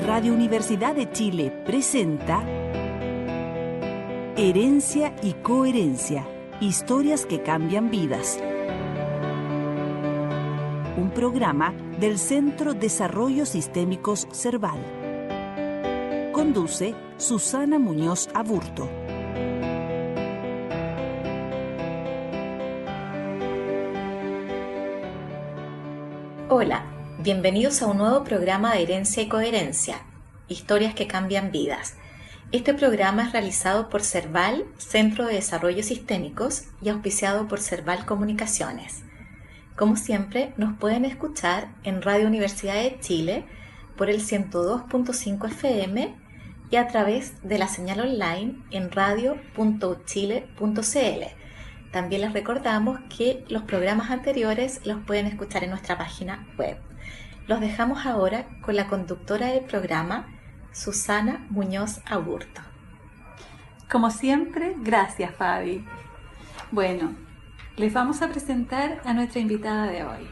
Radio Universidad de Chile presenta Herencia y Coherencia, historias que cambian vidas. Un programa del Centro Desarrollo Sistémicos Cerval. Conduce Susana Muñoz Aburto. Hola, bienvenidos a un nuevo programa de Herencia y Coherencia, historias que cambian vidas. Este programa es realizado por Cerval, Centro de Desarrollo Sistémicos, y auspiciado por Cerval Comunicaciones. Como siempre, nos pueden escuchar en Radio Universidad de Chile por el 102.5 FM y a través de la señal online en radio.uchile.cl. También les recordamos que los programas anteriores los pueden escuchar en nuestra página web. Los dejamos ahora con la conductora del programa, Susana Muñoz Aburto. Como siempre, gracias, Fabi. Bueno, les vamos a presentar a nuestra invitada de hoy.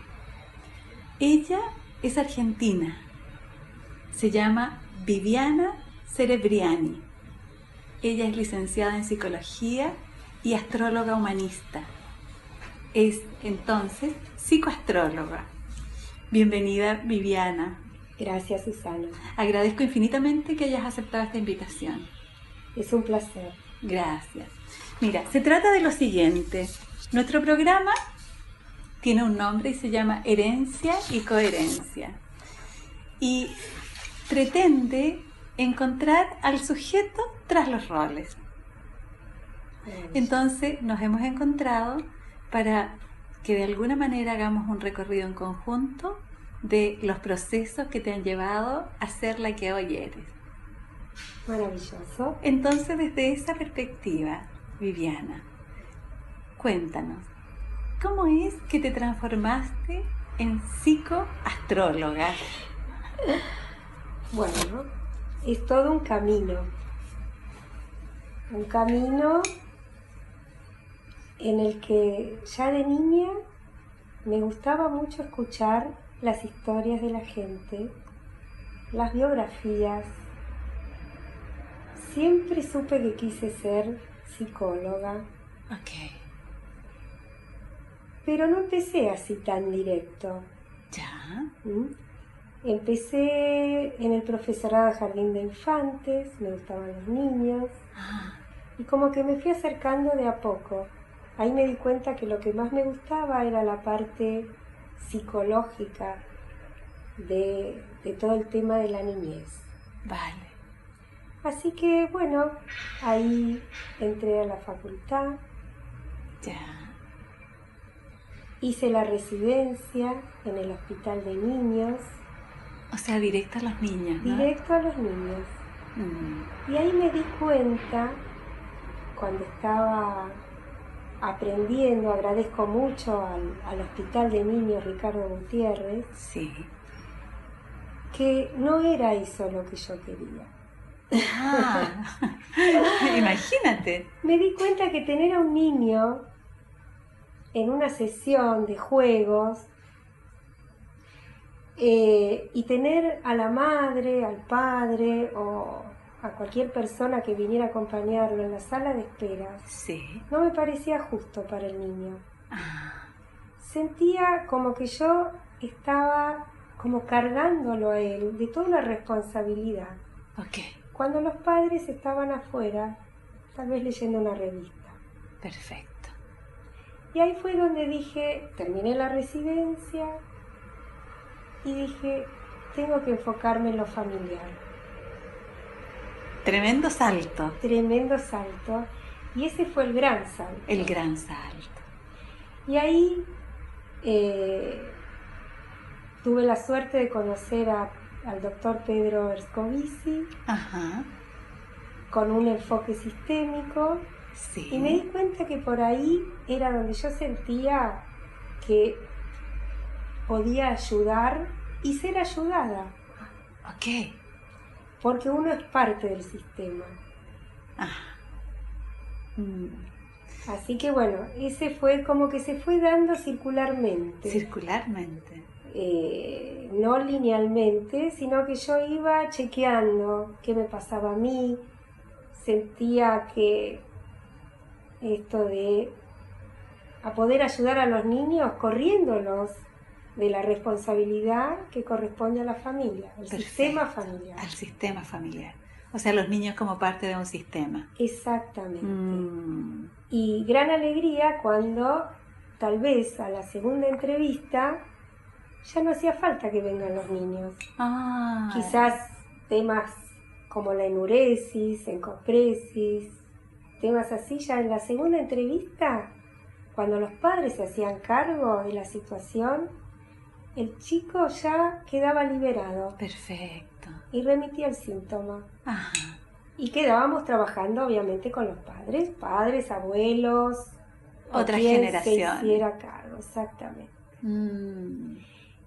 Ella es argentina. Se llama Viviana Cerebriani. Ella es licenciada en psicología y astróloga humanista. Es entonces psicoastróloga. Bienvenida, Viviana. Gracias, Susana. Agradezco infinitamente que hayas aceptado esta invitación. Es un placer. Gracias. Mira, se trata de lo siguiente. Nuestro programa tiene un nombre y se llama Herencia y Coherencia. Y pretende encontrar al sujeto tras los roles. Entonces nos hemos encontrado para que de alguna manera hagamos un recorrido en conjunto de los procesos que te han llevado a ser la que hoy eres. Maravilloso. Entonces, desde esa perspectiva, Viviana, cuéntanos, ¿cómo es que te transformaste en psicoastróloga? Bueno, es todo un camino. Un camino en el que ya de niña me gustaba mucho escuchar las historias de la gente, las biografías. Siempre supe que quise ser psicóloga. Ok. Pero no empecé así tan directo. ¿Ya? Empecé en el profesorado de jardín de infantes, me gustaban los niños. Y como que me fui acercando de a poco. Ahí me di cuenta que lo que más me gustaba era la parte psicológica de todo el tema de la niñez. Vale. Así que, bueno, ahí entré a la facultad. Ya. Hice la residencia en el hospital de niños. O sea, directo a los niños, ¿no? Directo a los niños. Y ahí me di cuenta, cuando estaba aprendiendo, agradezco mucho al Hospital de Niños Ricardo Gutiérrez, Sí. que no era eso lo que yo quería. Imagínate. Me di cuenta que tener a un niño en una sesión de juegos y tener a la madre, al padre o a cualquier persona que viniera a acompañarlo en la sala de espera, Sí. no me parecía justo para el niño. Sentía como que yo estaba como cargándolo a él de toda una responsabilidad. Ok. Cuando los padres estaban afuera, tal vez leyendo una revista. Perfecto. Y ahí fue donde dije, terminé la residencia y dije, tengo que enfocarme en lo familiar. Tremendo salto. Tremendo salto. Y ese fue el gran salto. El gran salto. Y ahí tuve la suerte de conocer al doctor Pedro Erscovici. Ajá. Con un enfoque sistémico. Sí. Y me di cuenta que por ahí era donde yo sentía que podía ayudar y ser ayudada. Ok. Porque uno es parte del sistema. Así que bueno, ese fue como que se fue dando circularmente. Circularmente. no linealmente, sino que yo iba chequeando qué me pasaba a mí. Sentía que esto de a poder ayudar a los niños corriéndolos de la responsabilidad que corresponde a la familia, al sistema familiar. Al sistema familiar. O sea, los niños como parte de un sistema. Exactamente. Y gran alegría cuando tal vez a la segunda entrevista ya no hacía falta que vengan los niños. Quizás temas como la enuresis, encopresis, temas así, ya en la segunda entrevista, cuando los padres se hacían cargo de la situación, el chico ya quedaba liberado. Perfecto. Y remitía el síntoma. Ajá. Y quedábamos trabajando obviamente con los padres, abuelos, otra quien generación. se hiciera cargo, exactamente.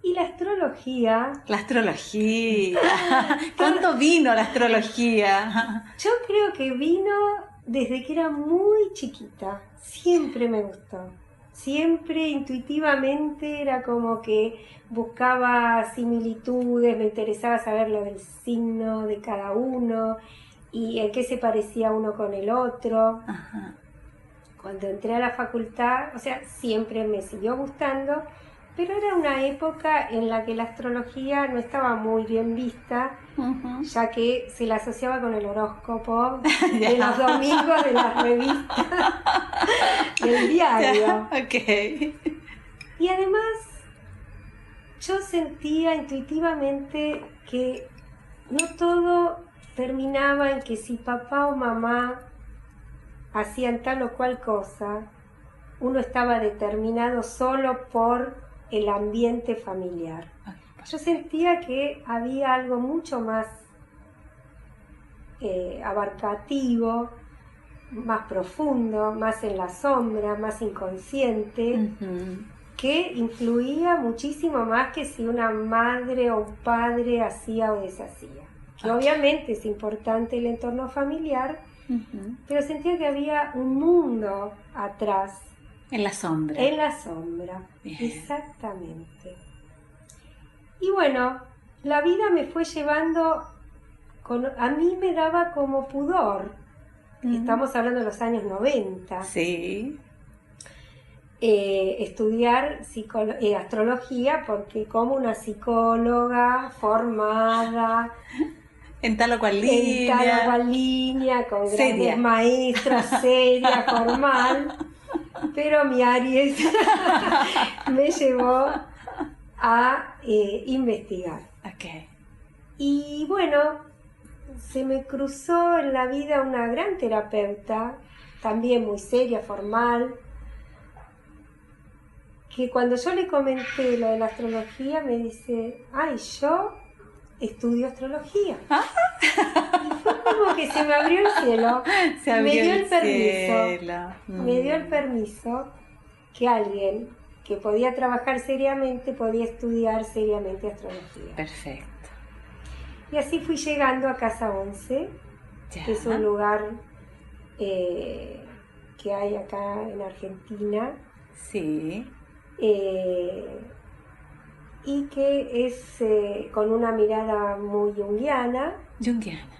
Y la astrología... La astrología. ¿Cuánto vino la astrología? Yo creo que vino desde que era muy chiquita. Siempre me gustó. Siempre intuitivamente era como que buscaba similitudes, me interesaba saber lo del signo de cada uno y en qué se parecía uno con el otro. Ajá. Cuando entré a la facultad, o sea, siempre me siguió gustando, pero era una época en la que la astrología no estaba muy bien vista, ya que se la asociaba con el horóscopo de los domingos de las revistas del diario. Okay. Y además, yo sentía intuitivamente que no todo terminaba en que si papá o mamá hacían tal o cual cosa, uno estaba determinado solo por el ambiente familiar. Yo sentía que había algo mucho más abarcativo, más profundo, más en la sombra, más inconsciente, que influía muchísimo más que si una madre o un padre hacía o deshacía. Que obviamente es importante el entorno familiar, pero sentía que había un mundo atrás. En la sombra. En la sombra, bien. Exactamente. Y bueno, la vida me fue llevando, a mí me daba como pudor, estamos hablando de los años 90. Sí. Estudiar astrología, porque como una psicóloga formada en tal o cual línea, con grandes maestros, seria, formal, pero mi Aries me llevó a investigar. Okay. Y bueno, se me cruzó en la vida una gran terapeuta, también muy seria, formal, que cuando yo le comenté lo de la astrología me dice, ay, yo estudio astrología. Y fue como que se me abrió el cielo. Me dio el permiso. Me dio el permiso que alguien que podía trabajar seriamente podía estudiar seriamente astrología. Perfecto. Y así fui llegando a Casa 11, que es un lugar que hay acá en Argentina. Sí. Y que es con una mirada muy junguiana. Junguiana.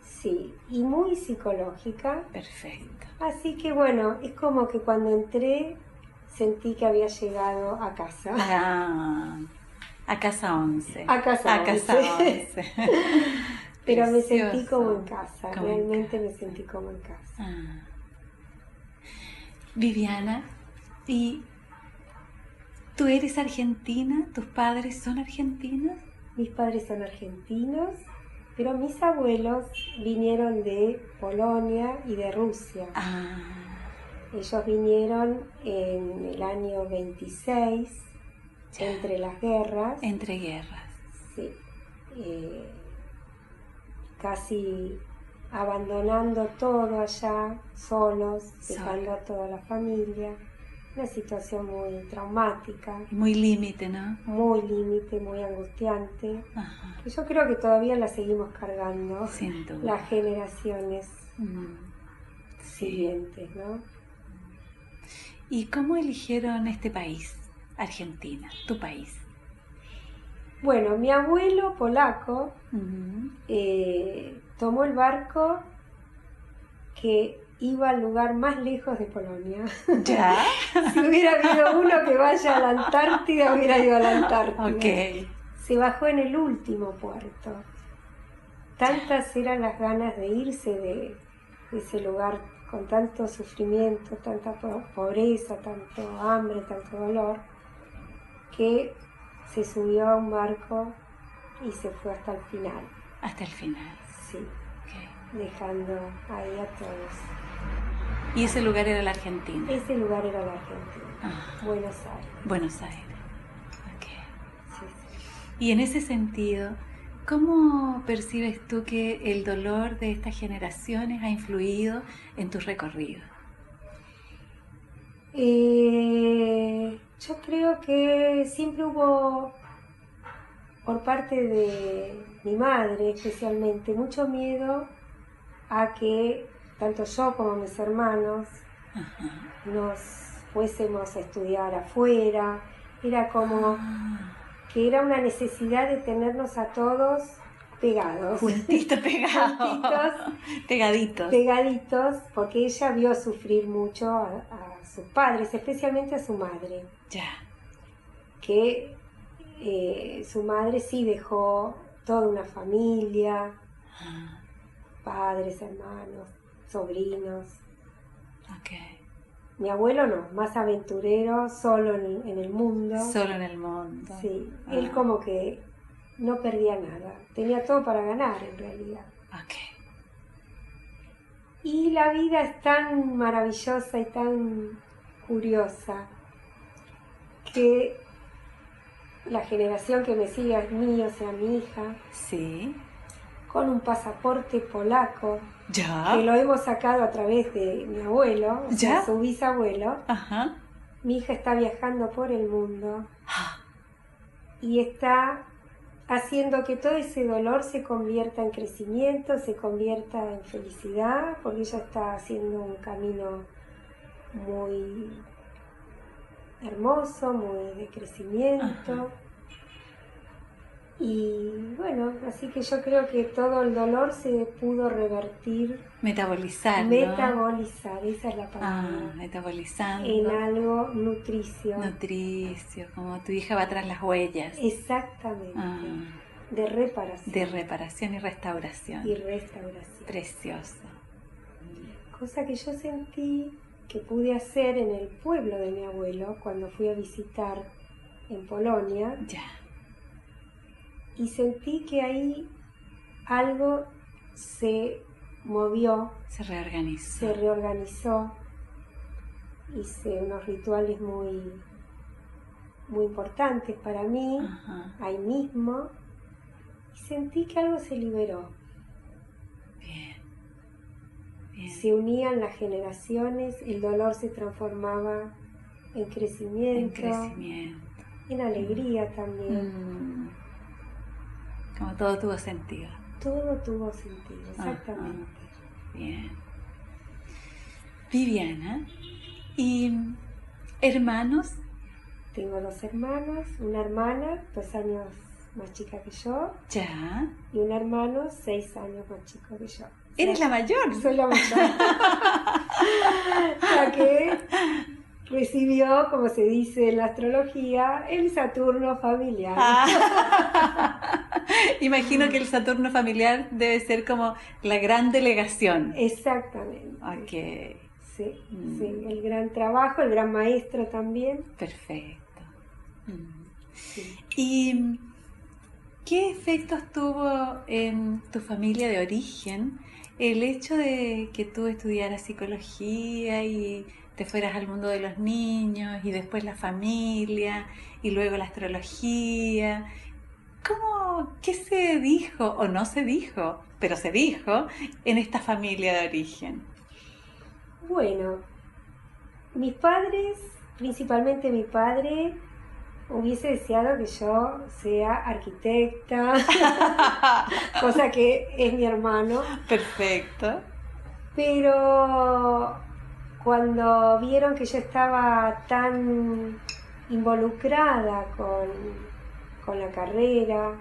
Sí, y muy psicológica. Perfecto. Así que bueno, es como que cuando entré sentí que había llegado a casa. A Casa 11. A Casa 11. Casa 11. Pero me sentí como en casa, realmente me sentí como en casa. Viviana, ¿y tú eres argentina? ¿Tus padres son argentinos? Mis padres son argentinos, pero mis abuelos vinieron de Polonia y de Rusia. Ellos vinieron en el año 26, entre las guerras. Entre guerras. Sí. Casi abandonando todo allá, solos, dejando a toda la familia. Una situación muy traumática. Muy límite, ¿no? Muy límite, muy angustiante. Ajá. Que yo creo que todavía la seguimos cargando. Sin duda. Las generaciones siguientes, ¿no? ¿Y cómo eligieron este país, Argentina, tu país? Bueno, mi abuelo polaco Ujú. tomó el barco que iba al lugar más lejos de Polonia. ¿Ya? Si hubiera habido uno que vaya a la Antártida, hubiera ido a la Antártida. Ok. Se bajó en el último puerto. Tantas eran las ganas de irse de ese lugar con tanto sufrimiento, tanta pobreza, tanto hambre, tanto dolor, que se subió a un barco y se fue hasta el final. Hasta el final. Sí, Ok. dejando ahí a todos. Y ese lugar era la Argentina. Ese lugar era la Argentina, Ah, Buenos Aires. Buenos Aires. Ok. Sí, sí. Y en ese sentido, ¿cómo percibes tú que el dolor de estas generaciones ha influido en tu recorrido? Yo creo que siempre hubo, por parte de mi madre especialmente, mucho miedo a que tanto yo como mis hermanos Ajá. nos fuésemos a estudiar afuera. Era como Ah, que era una necesidad de tenernos a todos pegados. juntito pegado. Juntitos, Pegaditos. pegaditos, porque ella vio sufrir mucho a sus padres, especialmente a su madre, Ya. que su madre sí dejó toda una familia, Ah, padres, hermanos, sobrinos. ok. Mi abuelo no, más aventurero, solo en el mundo. Solo en el mundo. Sí, Ah, él como que no perdía nada, tenía todo para ganar en realidad. ok. Y la vida es tan maravillosa y tan curiosa que la generación que me sigue es mía, o sea, mi hija, Sí. con un pasaporte polaco, Ya. que lo hemos sacado a través de mi abuelo, o sea, ¿Ya? su bisabuelo. Ajá. Mi hija está viajando por el mundo Ah, y está haciendo que todo ese dolor se convierta en crecimiento, se convierta en felicidad, porque ella está haciendo un camino muy hermoso, muy de crecimiento. Ajá. Y bueno, así que yo creo que todo el dolor se pudo revertir, Metabolizar, ¿no? metabolizar, esa es la Ah, palabra, metabolizando. en algo nutricio. Nutricio, como tu hija va tras las huellas. Exactamente, Ah, de reparación de reparación y restauración. y restauración. Precioso. Cosa que yo sentí que pude hacer en el pueblo de mi abuelo cuando fui a visitar en Polonia, Ya. y sentí que ahí algo se movió, Se reorganizó. se reorganizó. Hice unos rituales muy, muy importantes para mí, Ajá. ahí mismo, y sentí que algo se liberó. Bien. Bien. Se unían las generaciones, el dolor se transformaba en En crecimiento, crecimiento. en alegría también. Como todo tuvo sentido. Todo tuvo sentido, exactamente. Bien. Viviana, ¿y hermanos? Tengo 2 hermanos, una hermana 2 años más chica que yo Ya. y un hermano 6 años más chico que yo. ¿Eres la mayor? Soy la mayor. La que recibió, como se dice en la astrología, el Saturno familiar. Imagino que el Saturno familiar debe ser como la gran delegación. Exactamente. Ok, Sí, sí, el gran trabajo, el gran maestro también. perfecto. Sí. ¿Y qué efectos tuvo en tu familia de origen el hecho de que tú estudiaras psicología y te fueras al mundo de los niños y después la familia y luego la astrología? ¿Qué se dijo o no se dijo, pero se dijo en esta familia de origen? Bueno, mis padres, principalmente mi padre, hubiese deseado que yo sea arquitecta, cosa que es mi hermano, Perfecto. pero cuando vieron que yo estaba tan involucrada con con la carrera,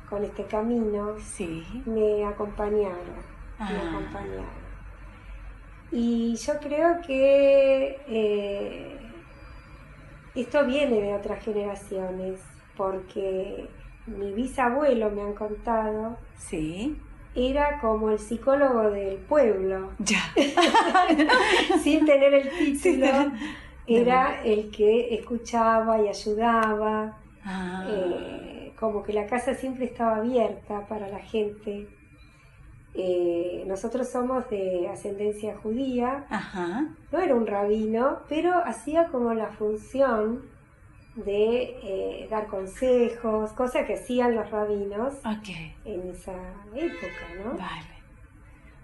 con este camino, Sí. me acompañaron, me acompañaron. Y yo creo que esto viene de otras generaciones, porque mi bisabuelo, me han contado, Sí. era como el psicólogo del pueblo, Ya. sin tener el título, Sí. era el que escuchaba y ayudaba, Ah. como que la casa siempre estaba abierta para la gente. Nosotros somos de ascendencia judía, Ajá. no era un rabino, pero hacía como la función de dar consejos, cosa que hacían los rabinos Ok. en esa época, ¿no? Vale.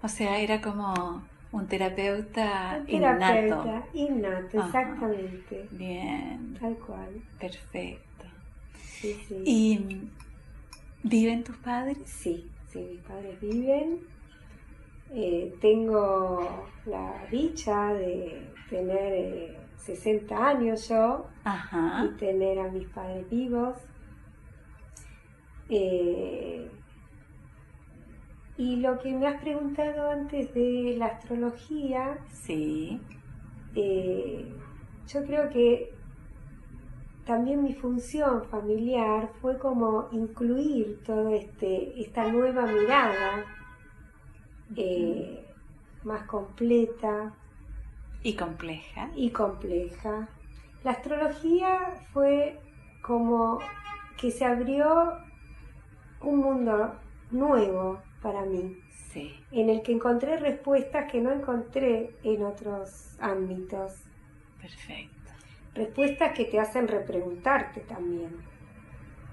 O sea, era como un terapeuta Un innato. terapeuta innato, Ajá. exactamente, Bien. tal cual. Perfecto. Sí, sí. ¿Y viven tus padres? Sí, mis padres viven. Tengo la dicha de tener 60 años yo Ajá. y tener a mis padres vivos. Y lo que me has preguntado antes de la astrología, Sí. yo creo que también mi función familiar fue como incluir toda esta nueva mirada más completa Y compleja. y compleja. La astrología fue como que se abrió un mundo nuevo para mí, Sí. en el que encontré respuestas que no encontré en otros ámbitos. Perfecto. Respuestas que te hacen repreguntarte también.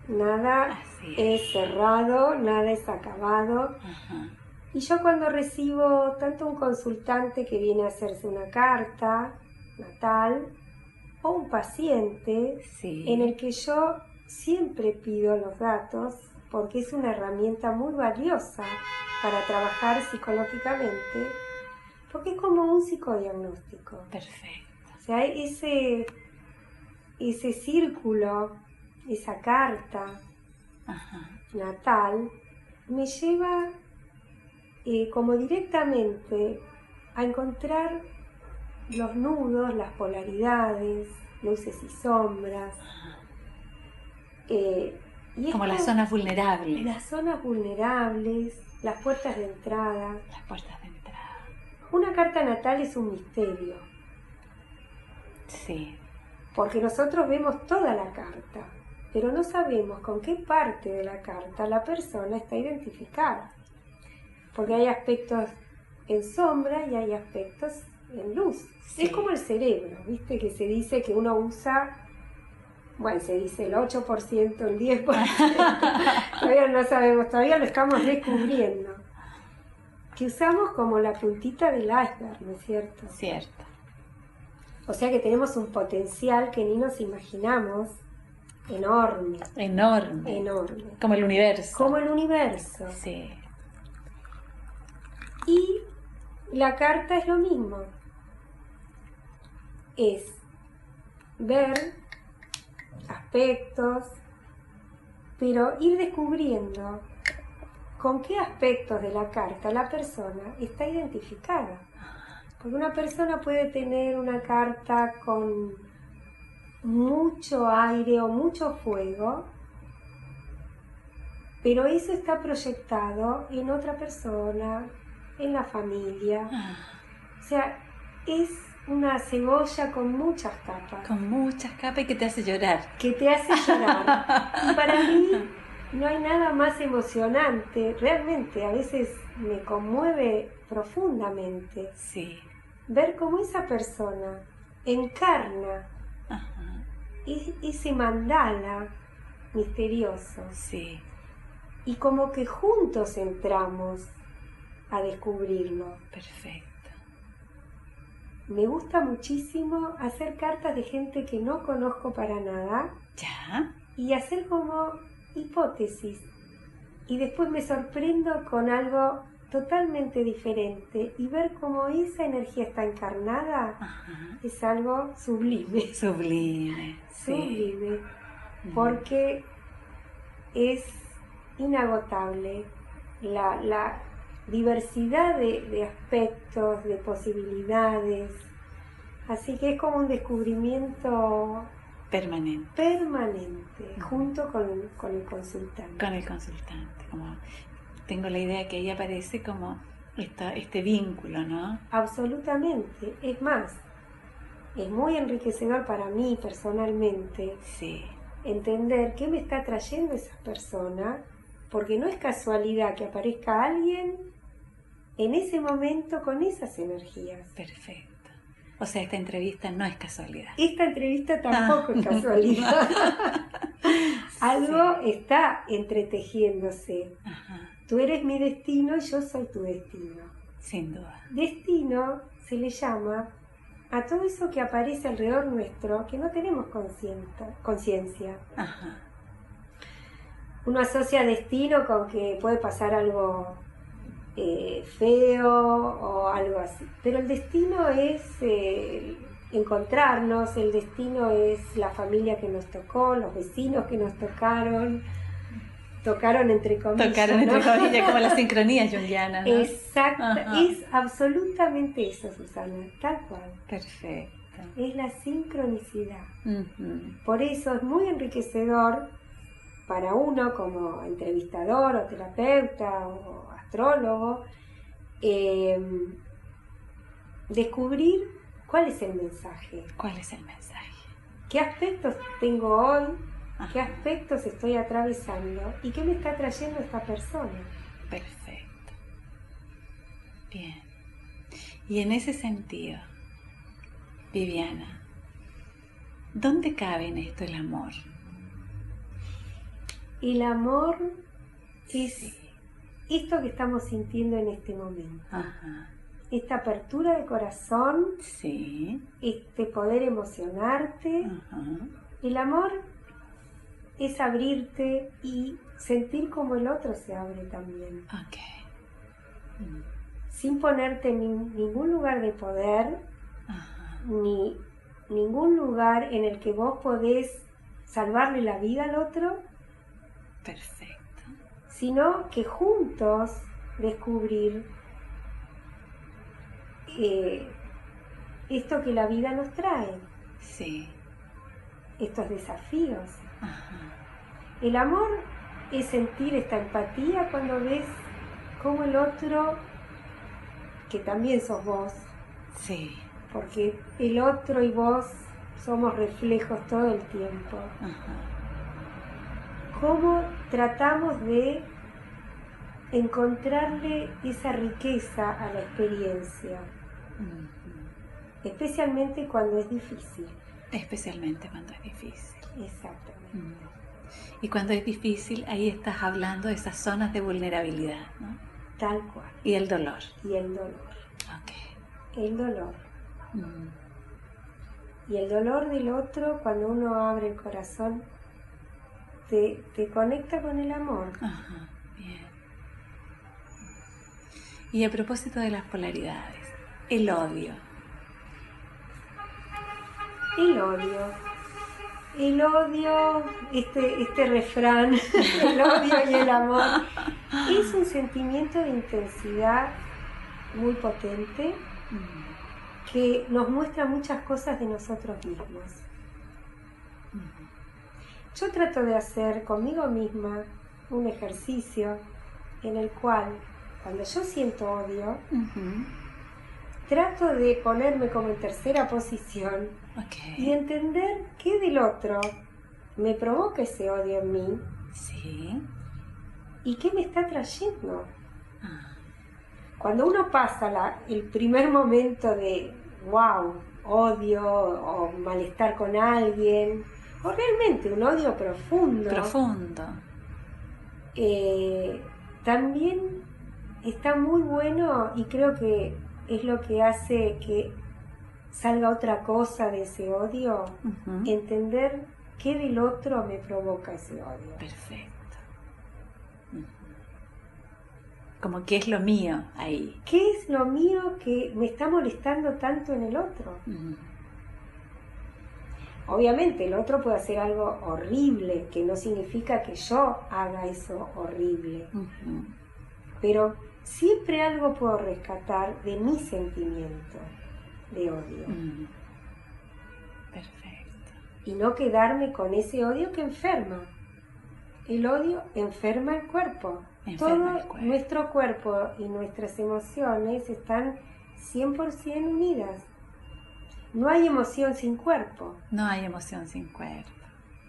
Nada Así es cerrado, nada es acabado. Ajá. Y yo cuando recibo tanto un consultante que viene a hacerse una carta natal o un paciente Sí. en el que yo siempre pido los datos porque es una herramienta muy valiosa para trabajar psicológicamente, porque es como un psicodiagnóstico. Perfecto. O sea, ese círculo, esa carta Ajá. natal, me lleva como directamente a encontrar los nudos, las polaridades, luces y sombras. Y Como las zonas vulnerables. Las zonas vulnerables, las puertas de entrada. Las puertas de entrada. Una carta natal es un misterio, Sí. porque nosotros vemos toda la carta, pero no sabemos con qué parte de la carta la persona está identificada. Porque hay aspectos en sombra y hay aspectos en luz. Sí. Es como el cerebro, ¿viste? Que se dice que uno usa, bueno, se dice el 8%, el 10%. Todavía no sabemos, todavía lo estamos descubriendo. Que usamos como la puntita del iceberg, ¿no es cierto? Cierto. O sea que tenemos un potencial que ni nos imaginamos, enorme. Enorme. Enorme. Como el universo. Como el universo. Sí. Y la carta es lo mismo. Es ver aspectos, pero ir descubriendo con qué aspectos de la carta la persona está identificada. Porque una persona puede tener una carta con mucho aire o mucho fuego, pero eso está proyectado en otra persona, en la familia. O sea, es una cebolla con muchas capas. Con muchas capas y que te hace llorar. Que te hace llorar. Y para mí no hay nada más emocionante. Realmente a veces me conmueve profundamente. Sí. Ver cómo esa persona encarna Ajá. ese mandala misterioso. Sí. Y como que juntos entramos a descubrirlo. Perfecto. Me gusta muchísimo hacer cartas de gente que no conozco para nada ¿Ya? y hacer como hipótesis. Y después me sorprendo con algo totalmente diferente y ver cómo esa energía está encarnada. Ajá. Es algo sublime. Sublime. Sí. Sublime. Porque es inagotable. La diversidad de aspectos, de posibilidades. Así que es como un descubrimiento permanente, junto con el consultante. Con el consultante. Como tengo la idea que ahí aparece como este vínculo, ¿no? Absolutamente. Es más, es muy enriquecedor para mí personalmente entender qué me está trayendo esa persona, porque no es casualidad que aparezca alguien en ese momento con esas energías. Perfecto. O sea, esta entrevista no es casualidad. Esta entrevista tampoco es casualidad. Algo está entretejiéndose. Ajá. Tú eres mi destino y yo soy tu destino. Sin duda. Destino se le llama a todo eso que aparece alrededor nuestro que no tenemos conciencia. Ajá. Uno asocia destino con que puede pasar algo feo o algo así. Pero el destino es encontrarnos, el destino es la familia que nos tocó, los vecinos que nos tocaron entre comillas. Tocaron entre comillas, como la sincronía junguiana, ¿no? Exacto, es absolutamente eso, Susana, tal cual. Perfecto. Es la sincronicidad. Uh-huh. Por eso es muy enriquecedor para uno como entrevistador o terapeuta o astrólogo descubrir cuál es el mensaje. ¿Cuál es el mensaje? ¿Qué aspectos tengo hoy? Ajá. ¿Qué aspectos estoy atravesando? ¿Y qué me está trayendo esta persona? Perfecto. Bien. Y en ese sentido, Viviana, ¿dónde cabe en esto el amor? El amor es esto que estamos sintiendo en este momento. Ajá. Esta apertura de corazón, este poder emocionarte. Ajá. El amor es abrirte y sentir como el otro se abre también. Okay. Sin ponerte en ningún lugar de poder, ni ningún lugar en el que vos podés salvarle la vida al otro. Perfecto. Sino que juntos descubrir esto que la vida nos trae. Sí. Estos desafíos. Ajá. El amor es sentir esta empatía cuando ves cómo el otro, que también sos vos, porque el otro y vos somos reflejos todo el tiempo. Ajá. Cómo tratamos de encontrarle esa riqueza a la experiencia, especialmente cuando es difícil. Especialmente cuando es difícil. Exactamente. Y cuando es difícil, ahí estás hablando de esas zonas de vulnerabilidad, ¿no? Tal cual. Y el dolor. Y el dolor. Okay. El dolor. Y el dolor del otro, cuando uno abre el corazón, te conecta con el amor. Ajá, bien. Y a propósito de las polaridades, el odio. El odio, este refrán, el odio y el amor, es un sentimiento de intensidad muy potente que nos muestra muchas cosas de nosotros mismos. Yo trato de hacer conmigo misma un ejercicio en el cual, cuando yo siento odio, trato de ponerme como en tercera posición y entender qué del otro me provoca ese odio en mí y qué me está trayendo. Cuando uno pasa el primer momento de wow, odio o malestar con alguien, o realmente un odio profundo, también está muy bueno, y creo que es lo que hace que salga otra cosa de ese odio, entender qué del otro me provoca ese odio. Perfecto. Como qué es lo mío ahí. ¿Qué es lo mío que me está molestando tanto en el otro? Obviamente el otro puede hacer algo horrible, que no significa que yo haga eso horrible. Pero siempre algo puedo rescatar de mi sentimiento de odio. Perfecto. Y no quedarme con ese odio que enferma. El odio enferma el cuerpo. Nuestro cuerpo y nuestras emociones están 100% unidas. No hay emoción sin cuerpo. No hay emoción sin cuerpo.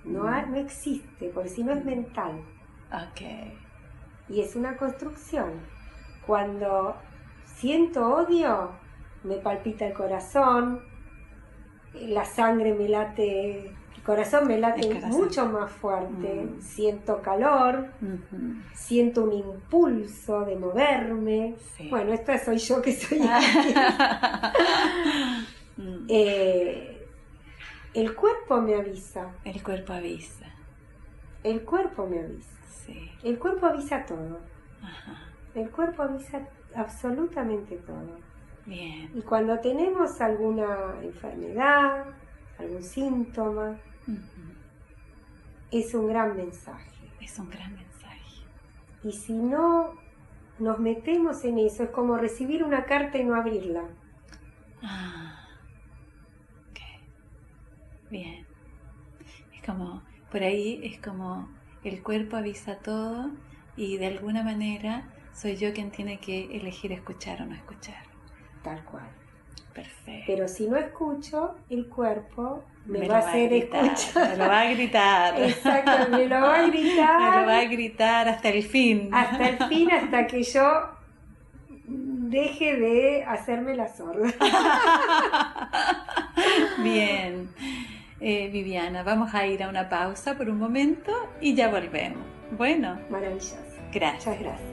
No existe, porque si no es mental. Ok. Y es una construcción. Cuando siento odio, me palpita el corazón, la sangre me late, el corazón me late mucho más fuerte, siento calor, siento un impulso de moverme. Sí. Bueno, esta soy yo que soy el cuerpo me avisa. El cuerpo avisa. El cuerpo me avisa. Sí. El cuerpo avisa todo. Ajá. El cuerpo avisa absolutamente todo. Bien. Y cuando tenemos alguna enfermedad, algún síntoma, es un gran mensaje. Es un gran mensaje. Y si no nos metemos en eso, es como recibir una carta y no abrirla. Ok. Bien. Es como, por ahí es como el cuerpo avisa todo y de alguna manera soy yo quien tiene que elegir escuchar o no escuchar. Tal cual. Perfecto. Pero si no escucho, el cuerpo me lo va a hacer escuchar. Me lo va a gritar. Exacto, me lo va a gritar. Me lo va a gritar hasta el fin. Hasta el fin, hasta que yo deje de hacerme la sorda. Bien. Viviana, vamos a ir a una pausa por un momento y ya volvemos. Bueno. Maravilloso. Gracias. Muchas gracias.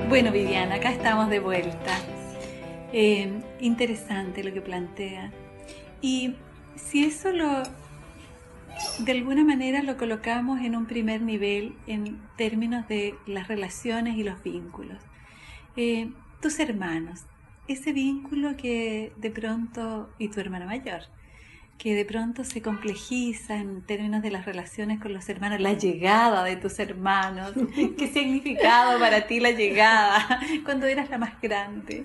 Bueno, Viviana, acá estamos de vuelta. Interesante lo que plantea. Y si eso de alguna manera lo colocamos en un primer nivel en términos de las relaciones y los vínculos. Tus hermanos, ese vínculo que de pronto, y tu hermana mayor, que de pronto se complejiza en términos de las relaciones con los hermanos, la llegada de tus hermanos, ¿qué significado para ti la llegada cuando eras la más grande?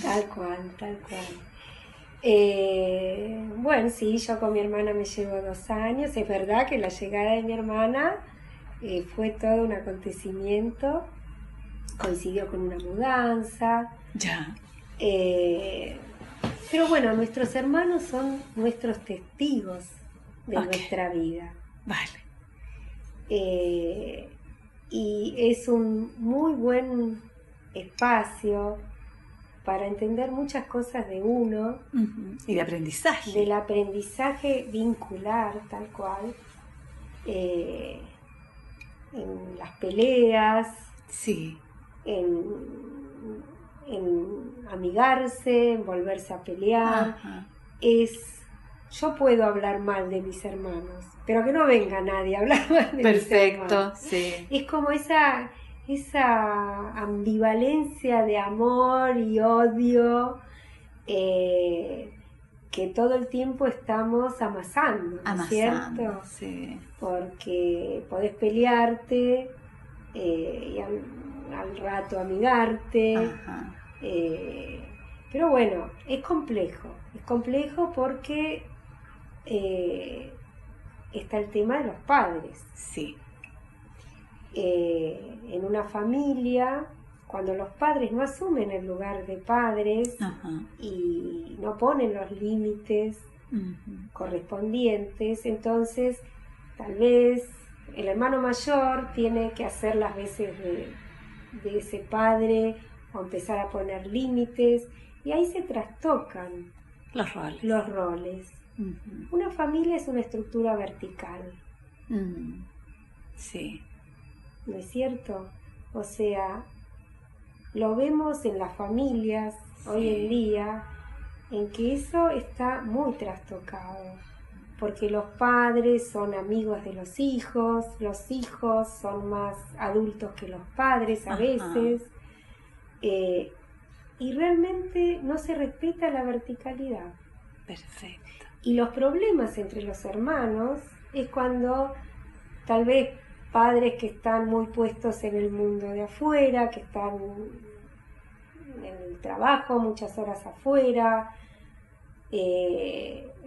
Tal cual, tal cual. Bueno, sí, yo con mi hermana me llevo 2 años. Es verdad que la llegada de mi hermana fue todo un acontecimiento, coincidió con una mudanza. Ya. Pero bueno, nuestros hermanos son nuestros testigos de nuestra vida. Vale. Y es un muy buen espacio para entender muchas cosas de uno. Y de aprendizaje. Del aprendizaje vincular, tal cual. En las peleas. Sí. En amigarse, en volverse a pelear. Ajá. Yo puedo hablar mal de mis hermanos, pero que no venga nadie a hablar mal de mis hermanos. Perfecto, sí. Es como esa ambivalencia de amor y odio que todo el tiempo estamos amasando, ¿no es cierto? Sí. Porque podés pelearte y al rato amigarte. Ajá. Pero bueno, es complejo porque está el tema de los padres. Sí. En una familia, cuando los padres no asumen el lugar de padres y no ponen los límites correspondientes, entonces tal vez el hermano mayor tiene que hacer las veces de ese padre o empezar a poner límites, y ahí se trastocan los roles. Una familia es una estructura vertical. Sí. ¿No es cierto? O sea, lo vemos en las familias hoy en día, en que eso está muy trastocado. porque los padres son amigos de los hijos son más adultos que los padres a veces, y realmente no se respeta la verticalidad. Perfecto. Y los problemas entre los hermanos es cuando tal vez padres que están muy puestos en el mundo de afuera, que están en el trabajo muchas horas afuera,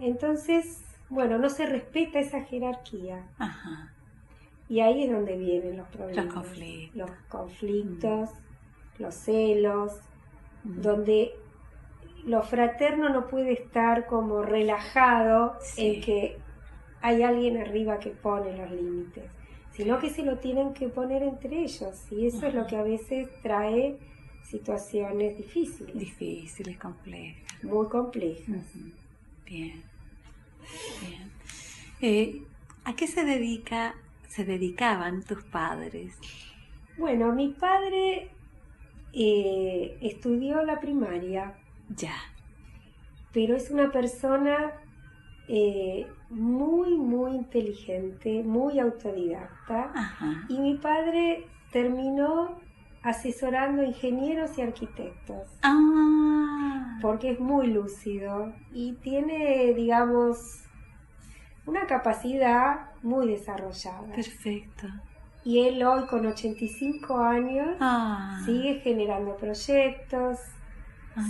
entonces, bueno, no se respeta esa jerarquía. Ajá. Y ahí es donde vienen los problemas. Los conflictos, los celos, donde lo fraterno no puede estar como relajado en que hay alguien arriba que pone los límites, sino que se lo tienen que poner entre ellos, y eso es lo que a veces trae situaciones difíciles. Difíciles, complejas. Muy complejas. Bien. ¿A qué se dedicaban tus padres? Bueno, mi padre estudió la primaria. Ya. Pero es una persona muy, muy inteligente, muy autodidacta. Ajá. Y mi padre terminó asesorando ingenieros y arquitectos. Porque es muy lúcido y tiene, digamos, una capacidad muy desarrollada. Perfecto. Y él hoy con 85 años sigue generando proyectos,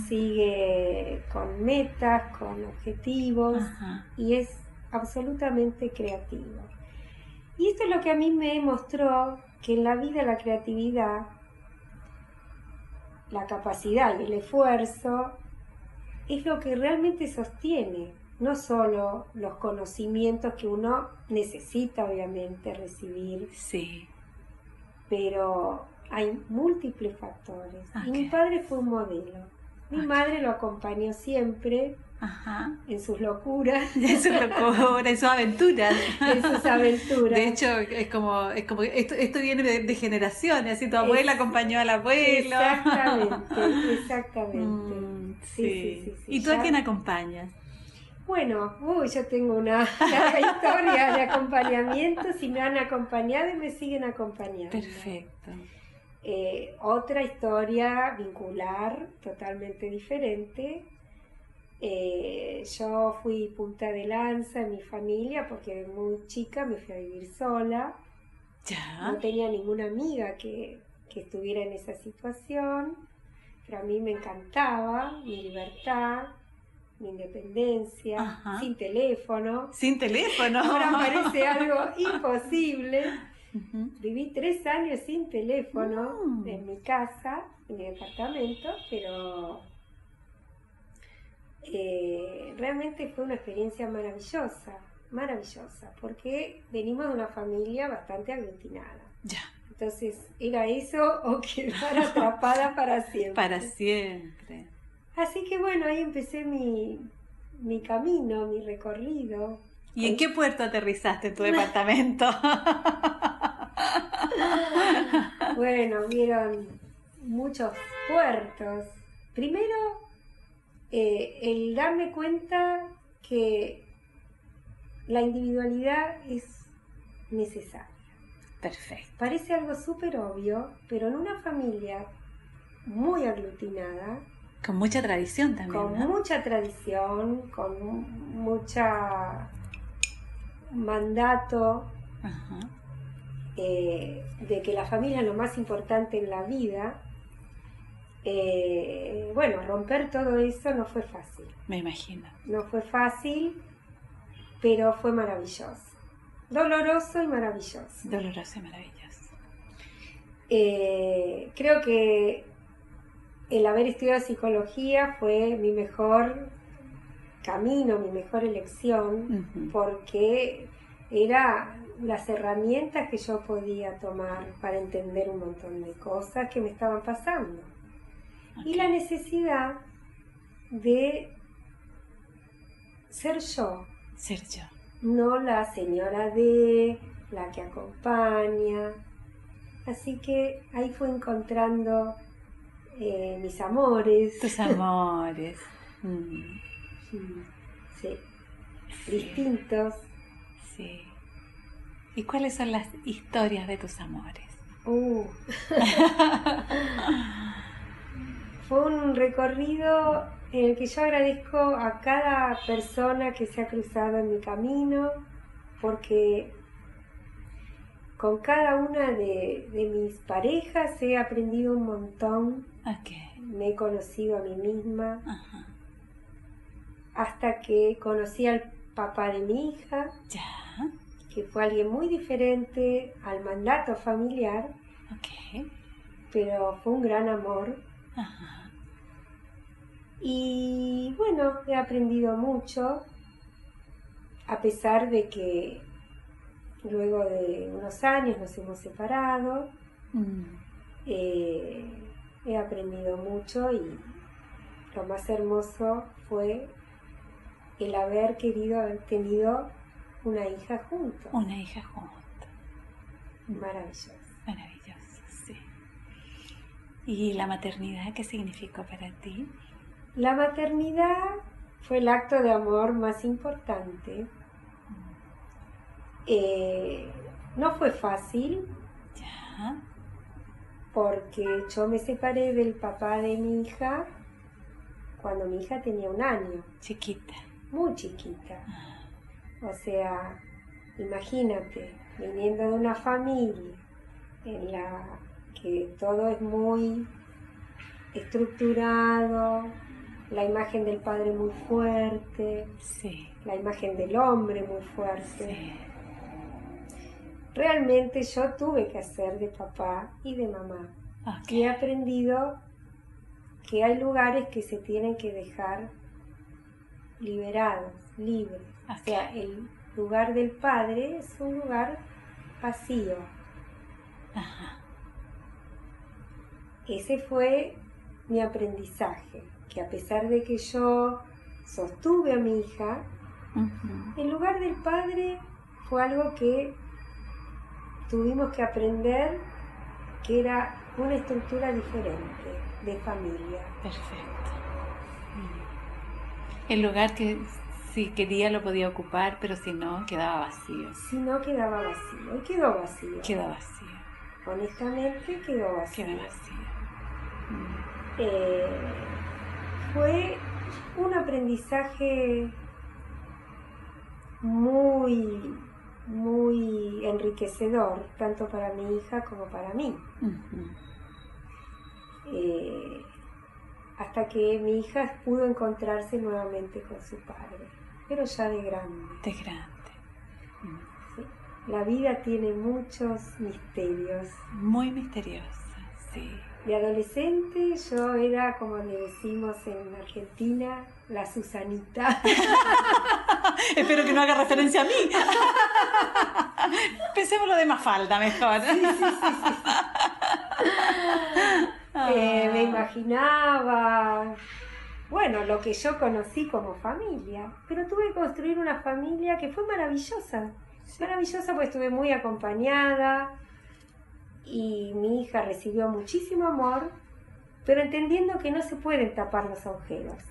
sigue con metas, con objetivos, y es absolutamente creativo. Y esto es lo que a mí me mostró que en la vida la creatividad, la capacidad y el esfuerzo es lo que realmente sostiene, no solo los conocimientos que uno necesita obviamente recibir, pero hay múltiples factores. Y mi padre fue un modelo. Mi madre lo acompañó siempre en sus locuras. En sus locuras, en sus aventuras. En sus aventuras. De hecho, es como esto viene de generaciones, así tu abuela acompaño al abuelo. Exactamente. Sí. ¿Y tú a quién acompañas? Bueno, yo tengo una larga historia de acompañamientos y me han acompañado y me siguen acompañando. Perfecto. Otra historia vincular, totalmente diferente. Yo fui punta de lanza en mi familia porque muy chica me fui a vivir sola. Ya. No tenía ninguna amiga que estuviera en esa situación, pero a mí me encantaba mi libertad, mi independencia, sin teléfono. Sin teléfono. Ahora parece algo imposible. Viví 3 años sin teléfono en mi casa, en mi departamento, pero realmente fue una experiencia maravillosa, porque venimos de una familia bastante aglutinada. Ya. Entonces, ¿era eso o quedar atrapada para siempre? Para siempre. Así que bueno, ahí empecé mi camino, mi recorrido. ¿Y en qué puerto aterrizaste en tu departamento? Bueno, vieron muchos puertos. Primero, el darme cuenta que la individualidad es necesaria. Perfecto. Parece algo súper obvio, pero en una familia muy aglutinada, con mucha tradición también, con mucha tradición, con mucha mandato, de que la familia es lo más importante en la vida. Bueno, romper todo eso no fue fácil. Me imagino. No fue fácil, pero fue maravilloso. Doloroso y maravilloso. Doloroso y maravilloso. Creo que el haber estudiado psicología fue mi mejor camino, mi mejor elección, porque era las herramientas que yo podía tomar para entender un montón de cosas que me estaban pasando. Y la necesidad de ser yo. Ser yo. No la señora D, la que acompaña. Así que ahí fue encontrando mis amores. Tus amores. Sí. distintos. Sí. ¿Y cuáles son las historias de tus amores? Fue un recorrido en el que yo agradezco a cada persona que se ha cruzado en mi camino, porque con cada una de mis parejas he aprendido un montón. Okay. Me he conocido a mí misma. Ajá. Hasta que conocí al papá de mi hija, Ya. que fue alguien muy diferente al mandato familiar, Okay. pero fue un gran amor. Ajá. Y bueno, he aprendido mucho, a pesar de que luego de unos años nos hemos separado. He aprendido mucho y lo más hermoso fue el haber tenido una hija juntos. Una hija junta. Maravilloso. Maravilloso, sí. ¿Y la maternidad qué significó para ti? La maternidad fue el acto de amor más importante. No fue fácil. Ya. Porque yo me separé del papá de mi hija cuando mi hija tenía 1 año. Chiquita. Muy chiquita. O sea, imagínate, viniendo de una familia en la que todo es muy estructurado, la imagen del padre muy fuerte, Sí. la imagen del hombre muy fuerte. Sí. Realmente yo tuve que hacer de papá y de mamá. Okay. Y he aprendido que hay lugares que se tienen que dejar liberados, libres. Okay. O sea, el lugar del padre es un lugar vacío. Ajá. Ese fue mi aprendizaje, que a pesar de que yo sostuve a mi hija, el lugar del padre fue algo que tuvimos que aprender, que era una estructura diferente de familia. Perfecto. El lugar que si quería lo podía ocupar, pero si no, quedaba vacío. Si no, quedaba vacío. Y quedó vacío. Quedó vacío. Honestamente, quedó vacío. Quedó vacío. Fue un aprendizaje muy, muy enriquecedor, tanto para mi hija como para mí. Hasta que mi hija pudo encontrarse nuevamente con su padre, pero ya de grande. De grande. Sí. La vida tiene muchos misterios. Muy misteriosa, sí. De adolescente yo era, como le decimos en Argentina, la Susanita. Espero que no haga referencia a mí. Pensemos lo de Mafalda mejor. Sí. Me imaginaba, bueno, lo que yo conocí como familia, pero tuve que construir una familia que fue maravillosa. Sí. Maravillosa porque estuve muy acompañada y mi hija recibió muchísimo amor, pero entendiendo que no se pueden tapar los agujeros.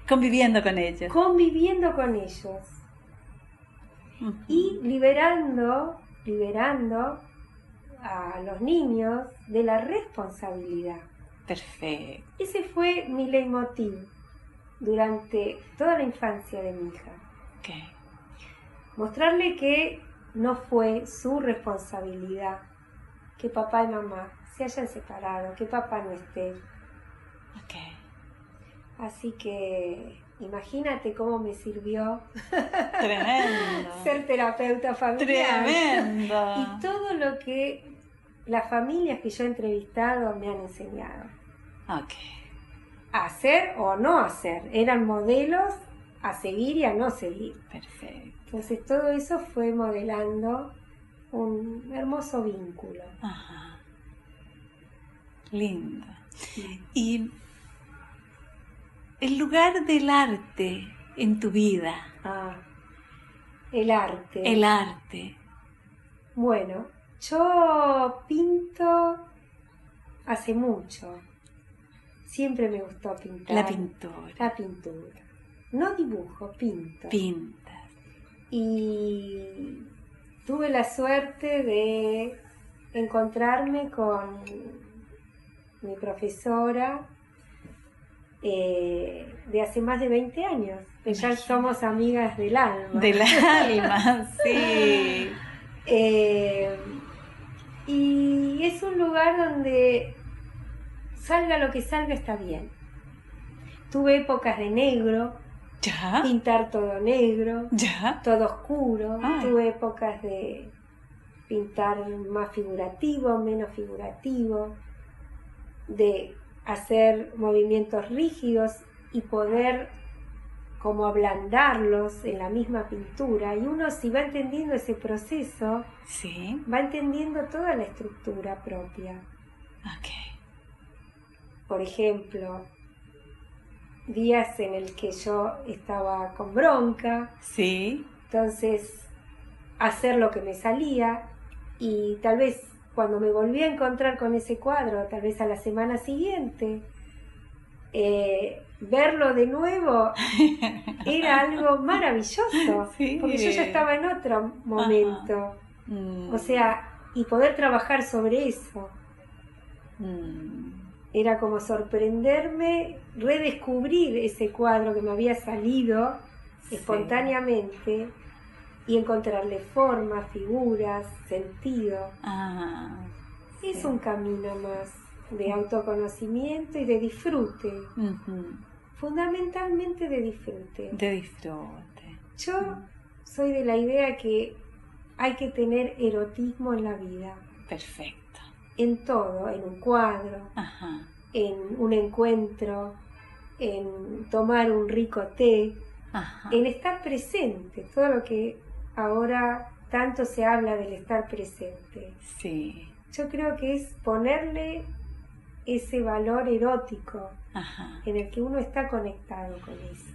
Conviviendo con ellos. Conviviendo con ellos. Y liberando a los niños de la responsabilidad. Perfecto. Ese fue mi leitmotiv durante toda la infancia de mi hija. Okay. Mostrarle que no fue su responsabilidad que papá y mamá se hayan separado, que papá no esté. Okay. Así que imagínate cómo me sirvió Tremendo. ser terapeuta familiar. Tremendo. Y todo lo que las familias que yo he entrevistado me han enseñado. Okay. A hacer o no hacer. Eran modelos a seguir y a no seguir. Perfecto. Entonces todo eso fue modelando un hermoso vínculo. Ajá. Lindo. Sí. Y el lugar del arte en tu vida. El arte. El arte. Bueno, yo pinto hace mucho. Siempre me gustó pintar. La pintura. La pintura. No dibujo, pinto. Pintas. Y tuve la suerte de encontrarme con mi profesora de hace más de 20 años. Ya somos amigas del alma. Del alma, sí. Y es un lugar donde salga lo que salga está bien. Tuve épocas de negro, ¿Ya? pintar todo negro, ¿Ya? todo oscuro. Ay. Tuve épocas de pintar más figurativo, menos figurativo, de hacer movimientos rígidos y poder como ablandarlos en la misma pintura. Y uno, si va entendiendo ese proceso, Sí. va entendiendo toda la estructura propia. Ok. Por ejemplo, días en el que yo estaba con bronca, Sí. entonces hacer lo que me salía, y tal vez cuando me volví a encontrar con ese cuadro, tal vez a la semana siguiente, verlo de nuevo era algo maravilloso, Sí. porque yo ya estaba en otro momento. Mm. O sea, y poder trabajar sobre eso. Era como sorprenderme, redescubrir ese cuadro que me había salido espontáneamente y encontrarle forma, figuras, sentido. Es un camino más de autoconocimiento y de disfrute. Fundamentalmente de disfrute. De disfrute. Yo soy de la idea que hay que tener erotismo en la vida. Perfecto. En todo, en un cuadro, Ajá. en un encuentro, en tomar un rico té, Ajá. en estar presente, todo lo que ahora tanto se habla del estar presente. Sí. Yo creo que es ponerle ese valor erótico. Ajá. En el que uno está conectado con eso.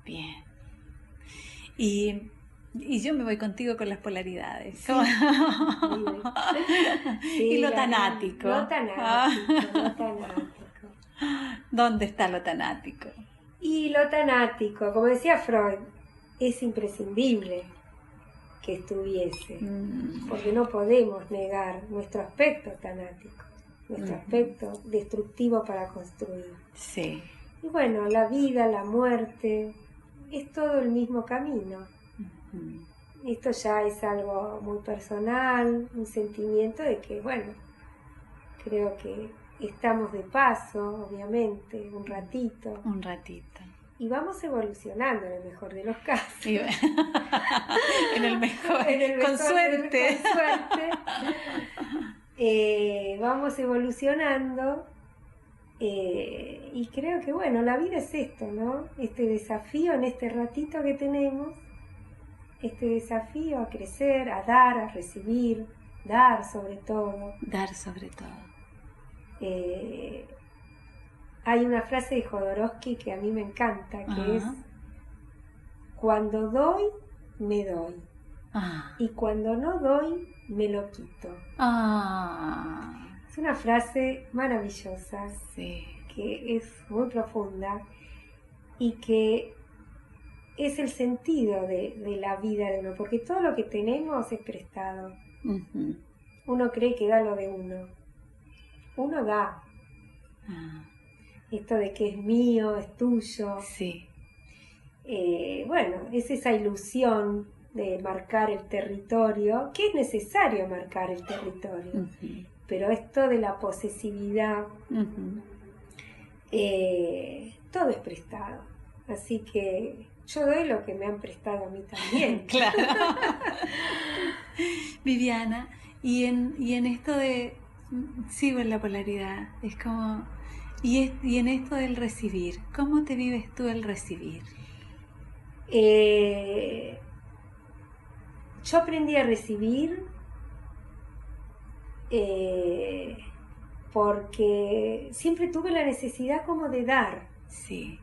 Bien. Y yo me voy contigo con las polaridades. Sí. Sí, y lo tanático. Lo tanático. ¿Dónde está lo tanático? Y lo tanático, como decía Freud, es imprescindible que estuviese, porque no podemos negar nuestro aspecto tanático, nuestro aspecto destructivo para construir. Sí. Y bueno, la vida, la muerte, es todo el mismo camino. Esto ya es algo muy personal, un sentimiento de que, bueno, creo que estamos de paso, obviamente, un ratito. Un ratito. Y vamos evolucionando en el mejor de los casos. En el mejor, con suerte. Con suerte. Vamos evolucionando. Y creo que, bueno, la vida es esto, ¿no? Este desafío en este ratito que tenemos, este desafío a crecer, a dar, a recibir, dar sobre todo. Dar sobre todo. Hay una frase de Jodorowsky que a mí me encanta, que es: cuando doy, me doy. Y cuando no doy, me lo quito. Es una frase maravillosa, sí, que es muy profunda y que es el sentido de la vida de uno, porque todo lo que tenemos es prestado. Uno cree que da lo de uno. Uno da. Esto de que es mío, es tuyo. Sí. Bueno, es esa ilusión de marcar el territorio, que es necesario marcar el territorio. Pero esto de la posesividad, todo es prestado. Así que yo doy lo que me han prestado a mí también. Claro. Viviana, y en esto de, sigo en la polaridad, es como, y en esto del recibir, ¿cómo te vives tú el recibir? Yo aprendí a recibir porque siempre tuve la necesidad como de dar. Sí.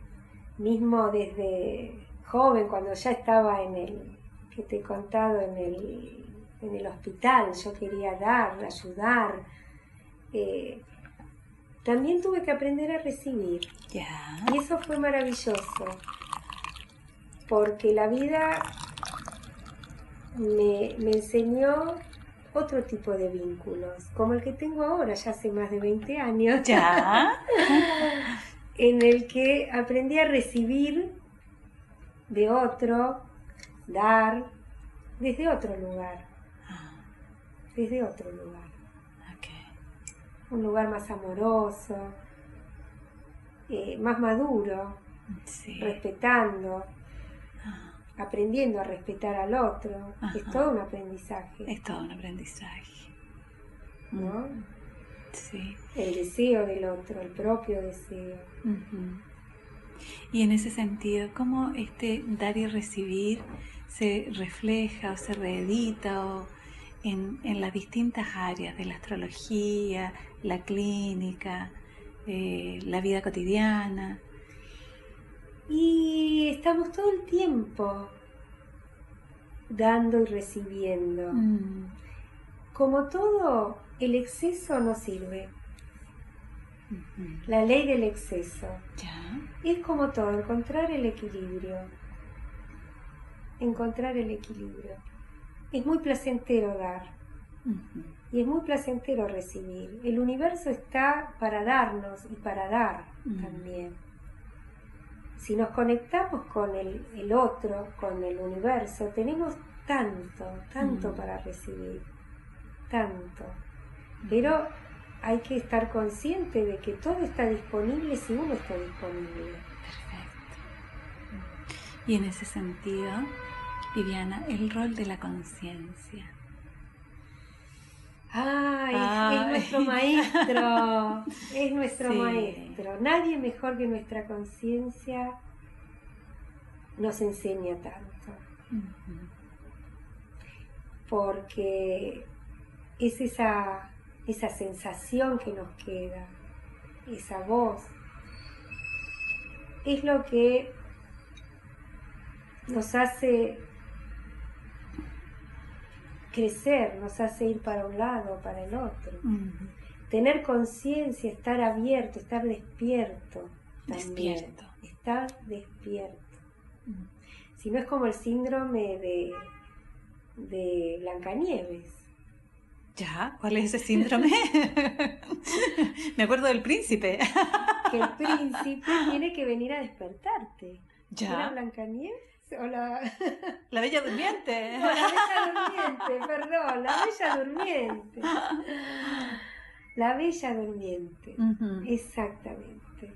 Mismo desde joven, cuando ya estaba en el, que te he contado, en el hospital, yo quería dar, ayudar. También tuve que aprender a recibir. Ya. Y eso fue maravilloso, porque la vida me enseñó otro tipo de vínculos, como el que tengo ahora, ya hace más de 20 años. Ya. En el que aprendí a recibir de otro, dar, desde otro lugar. Desde otro lugar. Okay. Un lugar más amoroso, más maduro, Sí. respetando, aprendiendo a respetar al otro. Ajá. Es todo un aprendizaje. Es todo un aprendizaje. ¿No? Sí. El deseo del otro, el propio deseo. Uh-huh. Y en ese sentido, ¿cómo este dar y recibir se refleja o se reedita en las distintas áreas de la astrología, la clínica, la vida cotidiana? Y estamos todo el tiempo dando y recibiendo. Como todo, el exceso no sirve. Uh-huh. La ley del exceso. Ya. Es como todo, encontrar el equilibrio. Encontrar el equilibrio. Es muy placentero dar. Uh-huh. Y es muy placentero recibir. El universo está para darnos y para dar también. Si nos conectamos con el otro, con el universo, tenemos tanto para recibir. Tanto. Pero hay que estar consciente de que todo está disponible si uno está disponible. Perfecto. Y en ese sentido, Viviana, el rol de la conciencia. Es nuestro maestro, es nuestro Sí. maestro. Nadie mejor que nuestra conciencia nos enseña tanto. Uh-huh. Porque es esa sensación que nos queda, esa voz, es lo que nos hace crecer, nos hace ir para un lado, para el otro. Uh-huh. Tener conciencia, estar abierto, estar despierto también. Despierto. Estar despierto. Uh-huh. Si no es como el síndrome de Blancanieves. ¿Ya? ¿Cuál es ese síndrome? Me acuerdo del príncipe. Que el príncipe tiene que venir a despertarte. ¿Ya? ¿Era Blancanieves? O la Bella Durmiente. No, la Bella Durmiente, perdón, la Bella Durmiente. La Bella Durmiente, Uh-huh. exactamente.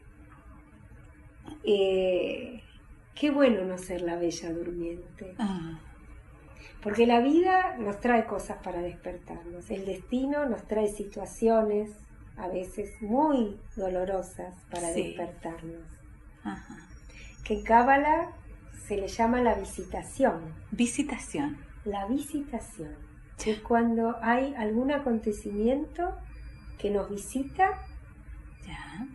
Qué bueno no ser la Bella Durmiente. Porque la vida nos trae cosas para despertarnos. El destino nos trae situaciones a veces muy dolorosas para despertarnos. Ajá. Que en Cábala se le llama la visitación. Visitación. La visitación. Es cuando hay algún acontecimiento que nos visita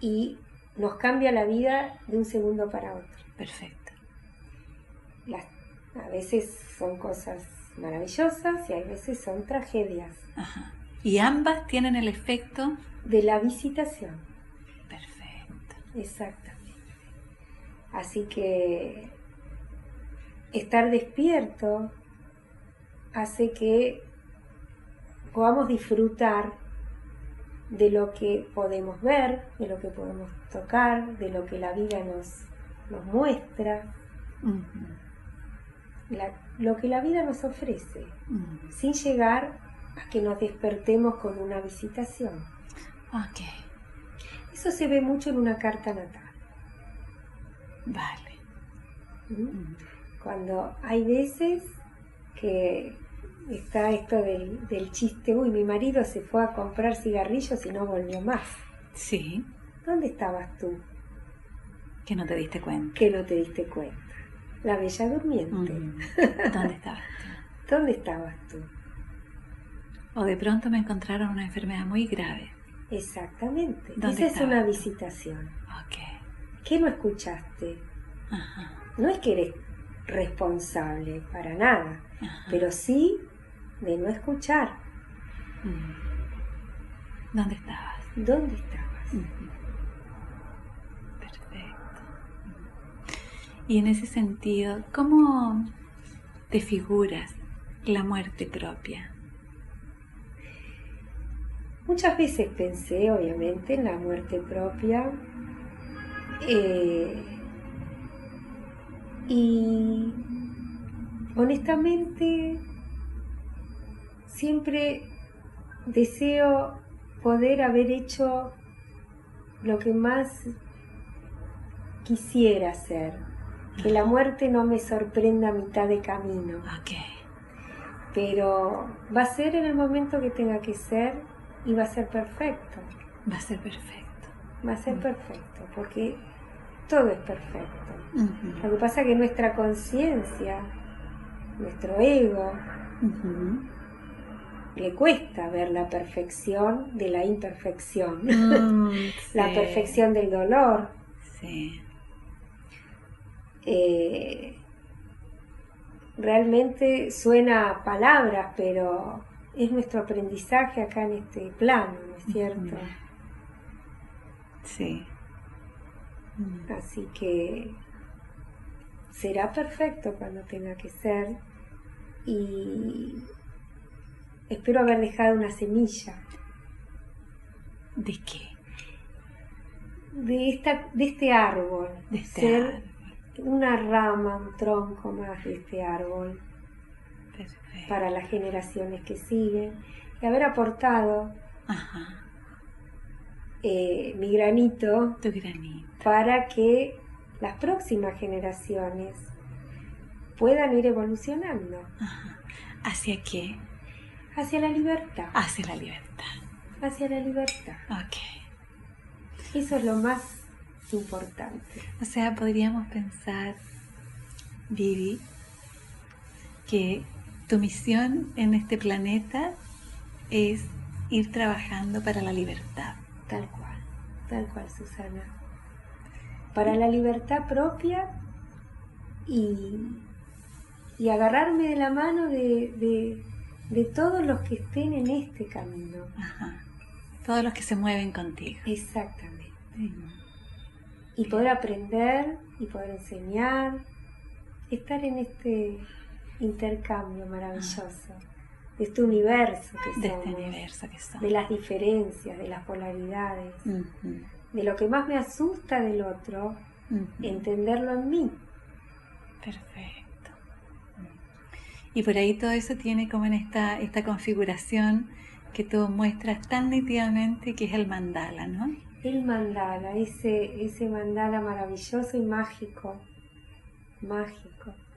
y nos cambia la vida de un segundo para otro. Perfecto. A veces son cosas maravillosas y a veces son tragedias. Ajá. Y ambas tienen el efecto de la visitación. Perfecto. Exactamente. Así que estar despierto hace que podamos disfrutar de lo que podemos ver, de lo que podemos tocar, de lo que la vida nos muestra. Uh-huh. Lo que la vida nos ofrece, sin llegar a que nos despertemos con una visitación. Okay. Eso se ve mucho en una carta natal. Vale. Cuando hay veces que está esto del chiste, uy, mi marido se fue a comprar cigarrillos y no volvió más. Sí. ¿Dónde estabas tú? Que no te diste cuenta. Que no te diste cuenta. La Bella Durmiente. ¿Dónde estabas tú? ¿Dónde estabas tú? O de pronto me encontraron una enfermedad muy grave. Exactamente. ¿Dónde Esa es una visitación. Okay. ¿Qué no escuchaste? Ajá. No es que eres responsable, para nada. Ajá. Pero sí de no escuchar. ¿Dónde estabas? ¿Dónde estabas? Perfecto. Y en ese sentido, ¿cómo te figuras la muerte propia? Muchas veces pensé, obviamente, en la muerte propia. Y honestamente, siempre deseo poder haber hecho lo que más quisiera hacer, que la muerte no me sorprenda a mitad de camino. Okay. Pero va a ser en el momento que tenga que ser y va a ser perfecto. Va a ser perfecto. Va a ser perfecto, porque todo es perfecto. Lo que pasa es que nuestra conciencia, nuestro ego, le cuesta ver la perfección de la imperfección, la perfección del dolor. Sí. Realmente suena a palabras, pero es nuestro aprendizaje acá en este plano, ¿no es cierto? Sí. Así que será perfecto cuando tenga que ser, y espero haber dejado una semilla. ¿De qué? De este árbol, De este ser árbol. una rama, un tronco más de este árbol. Perfecto. Para las generaciones que siguen, y haber aportado mi granito, Tu granito, para que las próximas generaciones puedan ir evolucionando. ¿Hacia qué? Hacia la libertad. Hacia la libertad. Hacia la libertad. Okay. Eso es lo más importante. O sea, podríamos pensar, Vivi, que tu misión en este planeta es ir trabajando para la libertad. Tal cual, Susana. Para la libertad propia y agarrarme de la mano de todos los que estén en este camino. Todos los que se mueven contigo. Exactamente. Y poder aprender y poder enseñar, estar en este intercambio maravilloso, de este universo que somos, de las diferencias, de las polaridades, de lo que más me asusta del otro, entenderlo en mí. Perfecto. Y por ahí todo eso tiene como en esta configuración que tú muestras tan nítidamente, que es el mandala, ¿no? El mandala, ese mandala maravilloso y mágico.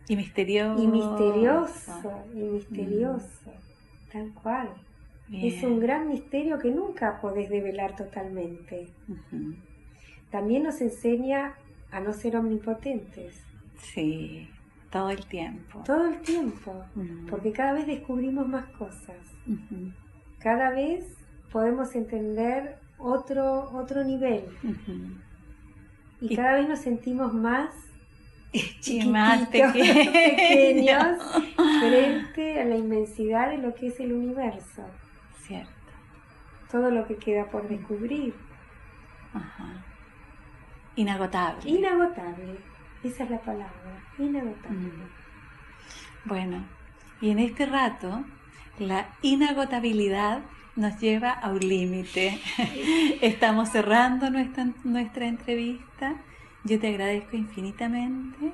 Y misterioso. Y misterioso, tal cual. Bien. Es un gran misterio que nunca podés develar totalmente. También nos enseña a no ser omnipotentes. Sí, todo el tiempo. Todo el tiempo, porque cada vez descubrimos más cosas. Cada vez podemos entender otro nivel. Y cada vez nos sentimos más más pequeños frente a la inmensidad de lo que es el universo. Cierto. Todo lo que queda por descubrir. Inagotable. Inagotable. Esa es la palabra. Inagotable. Bueno, y en este rato la inagotabilidad nos lleva a un límite. Estamos cerrando nuestra entrevista. Yo te agradezco infinitamente,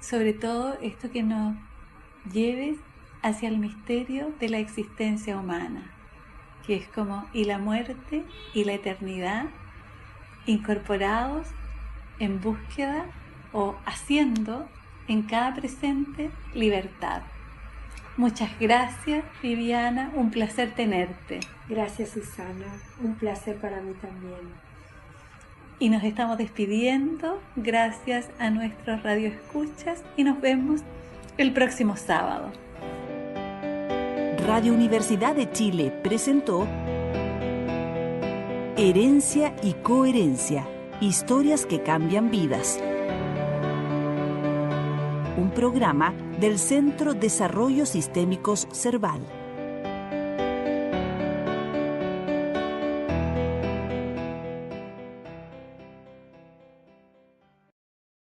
sobre todo esto que nos lleves hacia el misterio de la existencia humana, que es como y la muerte y la eternidad incorporados en búsqueda o haciendo en cada presente libertad. Muchas gracias, Viviana, un placer tenerte. Gracias, Susana, un placer para mí también. Y nos estamos despidiendo, gracias a nuestros radioescuchas, y nos vemos el próximo sábado. Radio Universidad de Chile presentó Herencia y Coherencia, historias que cambian vidas. Un programa del Centro Desarrollos Sistémicos Serval.